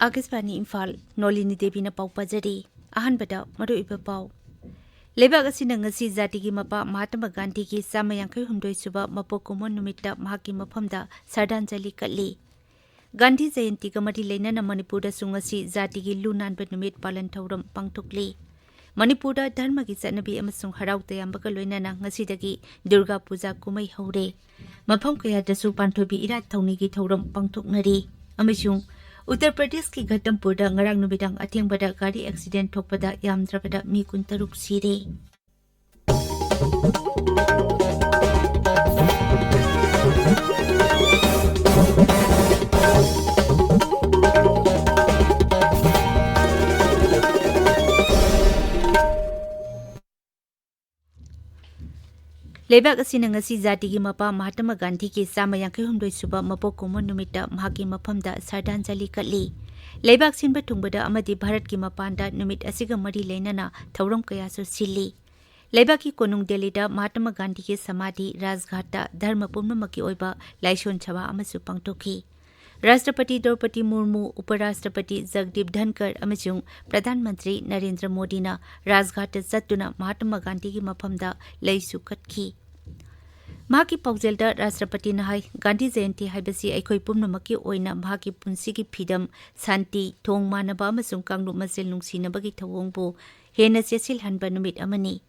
आकाशवाणी इम्फाल नोलिनी देवीना पाउ पाजरी अहनबदा मरुइबा पाउ लेबाग असिना ngasi जातिगी मपा महात्मा गांधी की सामयांखै हुमदोइ सुबा मपोक कुमोन नुमित्ता महाकी मफमदा श्रद्धांजलि कटली गांधी जयंती का मरी लेना मणिपुर सुंगसी जातिगी लुनानबा नुमित पालन थौरम पांगथोकली मणिपुर धर्म की चटनबी अमसुंग हराउ तयामबगा लोइनाना ngasiदगी दुर्गा पूजा कुमै हौरे मफम कयादसु पांथोबी इरात थौनिगी थौरम पांगथोकनरी अमसुंग उत्तर प्रदेश की घटमपुर ngarang numidang athengबदा गाड़ी एक्सीडेंट थोकपदा यामद्रबदा मी 16 सिरे लेबाग असिना ngasi जातिगी मपा महात्मा गांधी की सामयांखै हुमदोइ सुबा मपोक कुमोन नुमित्ता महाकी मफमदा श्रद्धांजलि कटली लेबाग सिनबा थुंगबदा अमदि भारत की मपानदा नुमित असिगा मरी लेनाना थौरम कयासु सिल्ली लेबाग की कोनुंग दिल्लीदा महात्मा गांधी की समाधि राजघाटदा धर्म पुम्नमकी ओइबा लाइसोन छवा अमसु पांगथोखी राष्ट्रपति द्रौपदी मुर्मू उपराष्ट्रपति जगदीप धनकर अमसुंग प्रधानमंत्री नरेंद्र मोदीना राजघाट चत्तुना महात्मा गांधी की मफमदा लैसु कटखी महाकी पाउजेलदा राष्ट्रपति नहाई गांधी जयंती हाइबसी अखोई पुम्नमकी ओइना महाकी पुंसीगी फिदम शांति थोंग मानबा अमसुंग कांगलु मसेल नुंसीनबगी थवोंगबु हेना चेसिल हनबा नुमित अमनी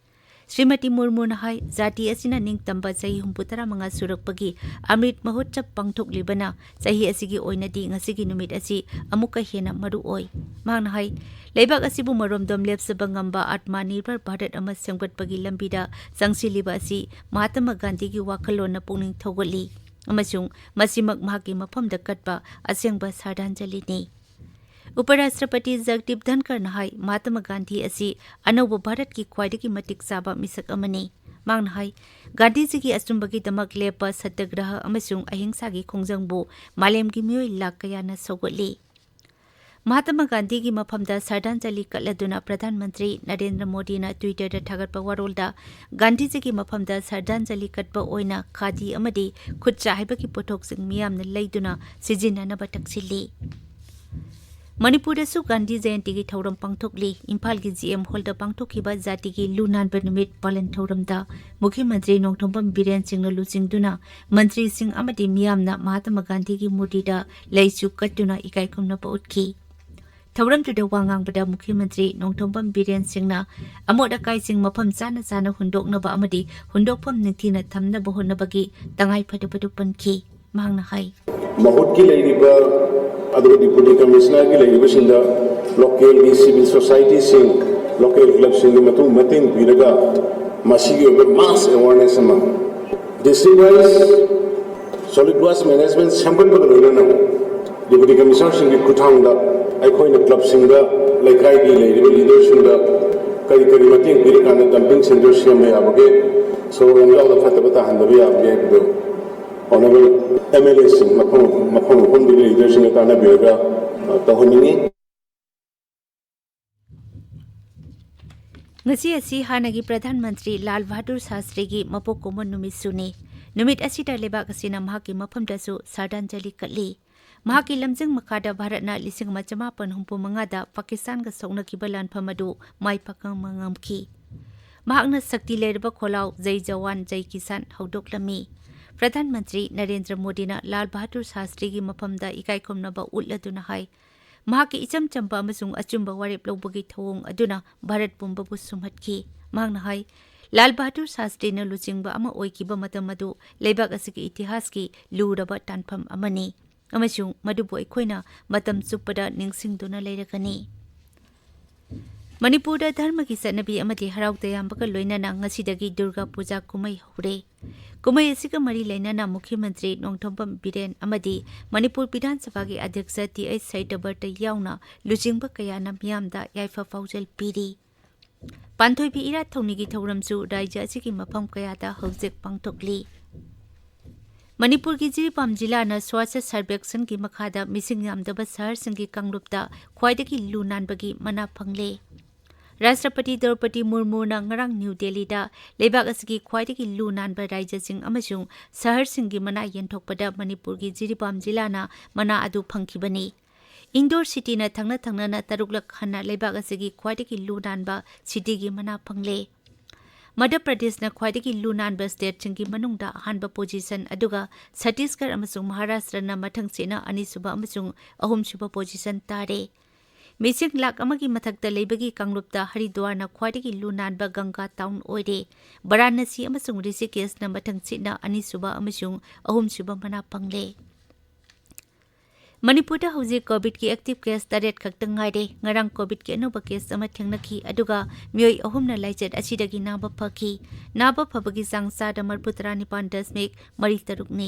श्रीमती मुर्मू नहाई जाति असिना निंगतंबा चही 63 सुरकपगी अमृत महोत्सव पांगथोकलिबना चही असिगी ओइनादी ngasiगी नुमित असि अमुका हेना मरु ओइ मांग नहाई लेबाग असिबु मरोमदम लेप्सबा ngamba आत्मनिर्भर भारत अमा सेमगतपगी लंबिदा चंगसिलिबा असि महात्मा गांधी की वाखलोना पुनिंग थौगली अमसुंग मसिमक महाकी मफमदा कटबा असेंगबा श्रद्धांजलिनी उपराष्ट्रपति जगदीप धनकर नहाई महात्मा गांधी असी अनौब भारत की ख्वाइदगी मतिक चाबा मिसक अमनी मांग नहाई गांधी जी की अचुंबगी दमक लेप सत्याग्रह अमसुंग अहिंसा की खोंजंगबु मालेमगी मियोय लाख कयाना सौगली महात्मा गांधी की मफमदा श्रद्धांजलि कटलदुना प्रधानमंत्री नरेंद्र मोदी ना ट्विटर थागतपा वारोलदा गांधी जी की मफमदा श्रद्धांजलि कटपा ओइना खादी अमदी खुदचा हाइबगी पोथोकसिंग मियामना लैदुना सिजिननबा तक्सिली मणिपुरदसु गांधी जयंती की थौरम पांगथोकली इम्फाल की जीएम हॉलदा पांगथोकिबा जाति की लुनानबा नुमित पालन थौरमदा मुख्यमंत्री नोंथोंबम बीरेन सिंह लुचिंगदुना मंत्री सिंह अमदी मियामना महात्मा गांधी की मूर्तिदा लैसु कट्टुना इकाइखुमनबा उठकी थौरमदुदा वांगांगबदा मुख्यमंत्री नोंथोंबम बीरेन सिंहना अमोद अकाइसिंग मफम चाना चाना हुंदोकनबा अमदी हुंदोकफम निंथिना थमनबा होनबगी तंगाइ फदबदु पनखी मांगना हाई महुत की लैरिबा डिप्टी कमिश्नर की लैरिबसिंदा लोकल की सिविल सोसाइटी सिंह लोकल क्लब सिंह मतेंग पीरगा मसीगी mass awareness district wise solid waste management सेंपल लोना डिप्टी कमिश्नर सिंह की खुथांगदा अखोइना क्लब सिंह लेखाई की लैरिबा लीडर सिंह करी करी मतेंग पीरकाना डंपिंग सेंटर सेम याबगे सो रंगाउदा फतबता हंदबे याबगे ऑनरेबल एमएलए सिंह मफम लीडर सिंह ताना बेगा तहोनिंगी ngasi asi hanagi प्रधानमंत्री लाल बहादुर शास्त्री की मपोक कुमोन नुमित सुनी नुमित असिदा लेबाग असिना महाकी मफमदसु श्रद्धांजलि कटली महाकी लमजिंग मखादा भारतना 1945 दा पाकिस्तान गा सौनकिबा लानफम अदु माइपाका मंगमखी महाकना शक्ति लेरबा खोलाव जय जवान जय किसान हौदोकलमी प्रधानमंत्री नरेंद्र मोदी ना लाल बहादुर शास्त्री की मफमदा इकाइखुमनबा उल्लदुना हाई महाकी इचम चंपा अमसुंग अचुंबा वारेप लौबगी थवोंग अदुना भारत पुंबबु सुमहतखी मांगना हाई लाल बहादुर शास्त्री ना लुचिंबा अमा ओइकिबा मतम अदु लेबाग असिगी इतिहास की लुरबा तानफम अमनी अमसुंग मदुबु अखोइना मतम चुप्पदा निंगसिंगदुना लेरगनी मणिपुर धर्म की चटनबी अमदि हराउ तयामबगा लोइनाना ngasiदगी दुर्गा पूजा कुमै हौरे कुमै असिगा मरी लेनाना मुख्यमंत्री नोंथोंबम बीरेन अमदि मणिपुर विधानसभा के अध्यक्ष टी.एच. सैटबर्ट याउना लुचिंबा कयाना मियामदा याइफा फाउजल पीरी पांथोइबी इरात थौनिगी थौरमसु राज्य असिगी मफम कयादा हौजिक पांगथोकली मणिपुर की जिरीबाम जिला स्वास्थ्य सर्वेक्षण की मखादा मिसिंग यामदबा शहर सिंगी कांगलुपदा ख्वाइदगी लु नानबगी मना फंगले राष्ट्रपति द्रौपदी मुर्मू ngarang न्यू दिल्ली लेबाग असगी ख्वाइदगी लु नानबा राज्यसिंग अमसुंग शहरसिंगी मना यंथोकपदा मणिपुर की जिरीबाम जिलाना मना अदु फंखिबनी इंडोर सिटी न थंगना थंगना न तरुकलक हन्ना लेबाक असगी ख्वाइदगी लू नानबा सिटी मना फंगले मध्य प्रदेश न ख्वाइदगी लू नानबा स्टेट चिंगी मनुंगदा अहानबा पोजीशन अदुगा छत्तीसगढ़ अमसुंग महाराष्ट्र न मथंग सेना अनिसुबा अमसुंग अहुमसुबा पोजीशन तारे मिसिंग लाख अमगी मथक्ता लेबगी कांगलुपता हरिद्वार न ख्वाइदगी लू नानबा गंगा टाउन ओइरे वाराणसी अमसुंग ऋषिकेश न मथंग सेना अनिसुबा अमसुंग अहुमसुबा मना फंगले मणिपुर हौजिक कोविड की active case 8 खक्तंग ngaire ngarang Covid की अनोबा केस अमा थेंगनखी अदुगा मियोय अहुमना लाइचेट असिदगी नाबा फखी नाबा फबगी चांग सादा मरपुतरा निपान दशमिक मरी तरुकनी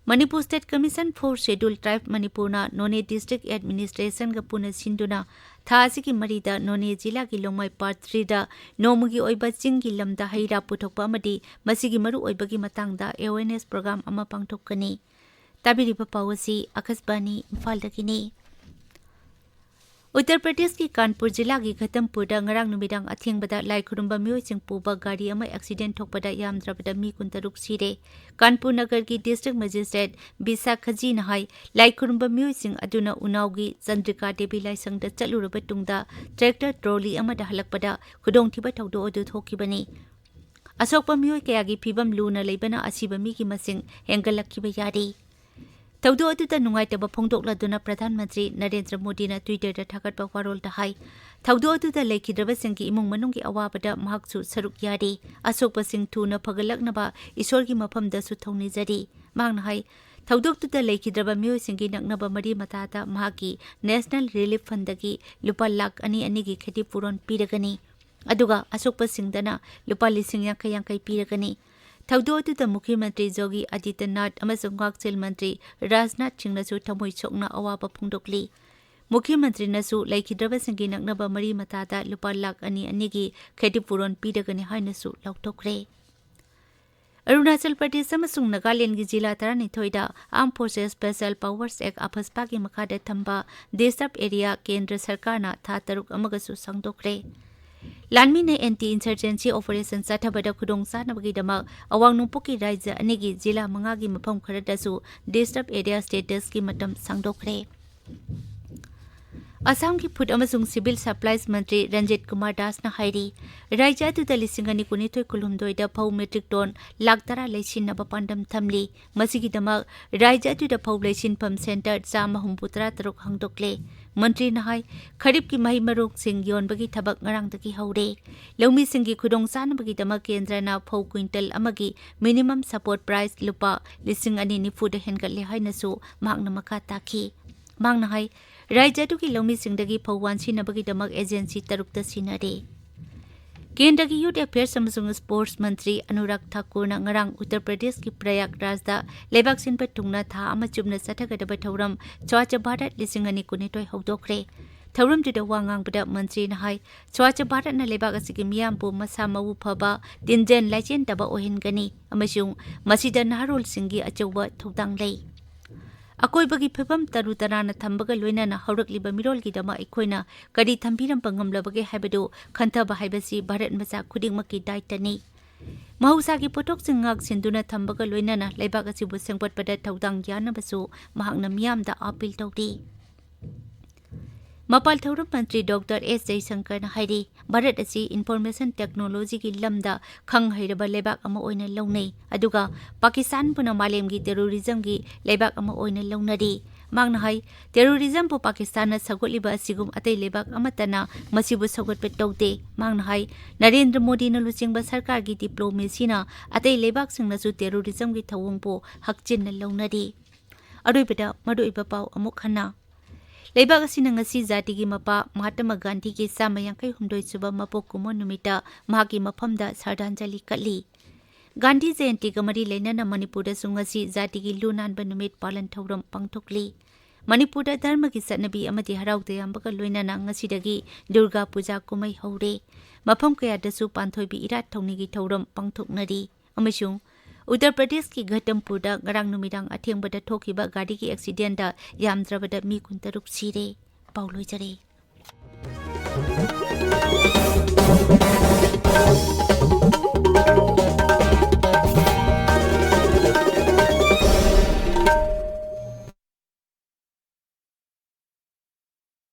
Manipur state commission for scheduled tribe मणिपुरना नोने डिस्ट्रिक्ट एडमिनिस्ट्रेशन गा पुना सिंदुना थासी की मरीदा नोने जिला की लोंगमाई पार्ट 3 दा नोमुगी ओइबा चिंगी लमदा हैरा पुथोकपा अमदी मसिगी मरु ओइबगी मतंगदा अवेयरनेस प्रोग्राम अमा पांगथोकनी ताबिरिबा पावसी आकाशवाणी इम्फाल दगिनी उत्तर प्रदेश की कानपुर जिला की घतमपुर ngarang numidang athengbada lai khurumba myoising puba gari ama accident thokpada yamdrabada mi 13 sire Kanpur नगर की डिस्ट्रिक्ट मजिस्ट्रेट बिसा खजी नहाई lai khurumba myoising aduna unaugi Chandrika Devi लाइसंगदा चलुरबा तुंगदा ट्रैक्टर ट्रॉली अमदा हलकपदा खुदोंथिबा थौदो अदु थोकिबनी असोकपा मयोय कयागी फिबम लूना लेबना असिबा मी की मसिंग हेंगलक्किबा यारी तौदो अदुदा नुंगाइतबा फोंदोक्लदुना प्रधानमंत्री नरेंद्र मोदी न ट्विटर दा थागतबा वारोल दा हाई तौदो अदुदा लेखिद्रबा सिंगी इमुंग मनुंगी अवाबदा महकसु सरुक यारी असोकपा सिंग थुना फगलकनबा ईश्वरगी मफमदसु थौनिजरी मांगना हाई थौदोक्तुदा लेखिद्रबा मियोय सिंगी नकनबा मरी मतादा महाकी नेशनल रिलीफ फंडगी लुपा लाख अनि अनिगी खेती पुरोन पीरगनी अदुगा असोकपा सिंगदना लुपा लिसिंग यांkai पीरगनी थौदो अदुदा मुख्यमंत्री जोगी आदित्यनाथ अमसुंग गाक्सेल मंत्री राजनाथ सिंहनसु थमोय सोकना अवाबा फोंदोकली मुख्यमंत्री नसु लेखिद्रबा सिंगी नकनबा मरी मतादा लुपा लाख अनि अनिगी खेतिपुरोन पीरगनी हाइनसु लौथोकरे अरुणाचल प्रदेश अमसुंग नागालैंड की जिला 12 दा armed forces special powers act AFSPA की मखादा थंबा डिस्टर्ब एरिया केंद्र सरकारना था 3 अमगसु संगदोकरे लानमी ने एंटी इंसर्जेंसी ऑपरेशन चाथबदा खुदोंग चानबगीदमक अवांग नोंपोकी राज्य अनेगी जिला मंगागी मफम खरदसु डिस्टर्ब एरिया स्टेटस की मतम सांगदोखरे असम की फूड अमसुंग सिविल सप्लाईज मंत्री रंजित कुमार दास न हाइरी राज्य अदुदा 2019 कुलुमदोइदा फौ मेट्रिक टन लाख 10 लेसिनबा पांडम थमली मसिगीदमक राज्य अदुदा फौ लेसिनफम सेंटर 163 हंगदोकले मंत्री नहाई खरीब की मही मरोक सिंह योनबगी थबक ngarangdagi हौरे लौमी सिंगी खुदोंग चानबगीदमक केंद्रना फौ क्विंटल अमगी मिनिमम सपोर्ट प्राइस लुपा 2,290 हेनगले हाइनसु मांगना मका ताखी मांगना हाई राज्य की लौमी सिंगदगी फौवान सिनबगीदमक एजेंसी 3 सिनरे केंद्र की यूथ अफेयर्स अमसुंग स्पोर्ट्स मंत्री अनुराग ठाकुर ngarang उत्तर प्रदेश की प्रयागराज दा लेबाक सिनपा तुंगना था अमा चुबना सथगदबा थौरम स्वच्छ भारत 2019 हौदोखरे थौरम जुदा वांगांगबदा मंत्री नहाई स्वच्छ भारत न लेबाक असigi मियामबु मसा मवु फबा तिनजेन लाइचेन तबा ओहिनगनी अमसुंग मसिदा नारोल सिंगी अचौबा थौदांग लई अकोइबगी फिबम तरु तराना थंबगा लोइनाना हौरकलिबा मिरोलगिदमा अखोइना करी थंबिरम पंगमलबगे हाइबदो खंथबा हाइबसी भारत मचा खुदिंगमकी दायित्वनी महौसागी पोथोकसिंग ngak सिंदुना थंबगा लोइनाना लेबाक असिबु सेंगपटपदा थौदांग यानबसु महांगना मियामदा अपील तौदी मपाल थौरम मंत्री डॉक्टर एस जयशंकर न हाइरी भारत असी इन्फॉर्मेशन टेक्नोलॉजी की लमदा खंग हैरबा लेबाक अमा ओइना लौनै अदुगा पाकिस्तान पुना मालेमगी टेररिज्म की लेबाक अमा ओइना लौनरी मांगना हाई टेररिज्म पु पाकिस्तान सगोलिबा सिगुम अतै लेबाक अमतना मसिबु सगोटपे तौदे मांगना हाई नरेंद्र मोदी न लुचिंगबा सरकार की डिप्लोमेसीना अतै लेबाक सिंगनसु टेररिज्म की थवंगपो हकचिन लौनरी अरुइबदा मरुइबा पाव अमुक हन्ना लेबाक असिना ngasi जाति की मपा महात्मा गांधी की 158 सुबा मपोक कुमो नुमिता महाकी मफमदा श्रद्धांजलि कली गांधी जयंती गमरी लेना मणिपुर सुंगसी जाति की लुनानबा नुमित पालन थौरम पांगथोकली मणिपुर धर्म की सनबी अमदी हराउ तयामबगा लोइनाना ngasiदगी दुर्गा पूजा कुमै हौरे मफम कयादसु पांथोइबी इरात थौनिगी थौरम पांगथोकनरी अमसुंग उत्तर प्रदेश की घटमपुर ngarang numidang athengbada thokiba gari की एक्सीडेंट यामद्रबदा मी 13 सिरे पाउलोइजरे।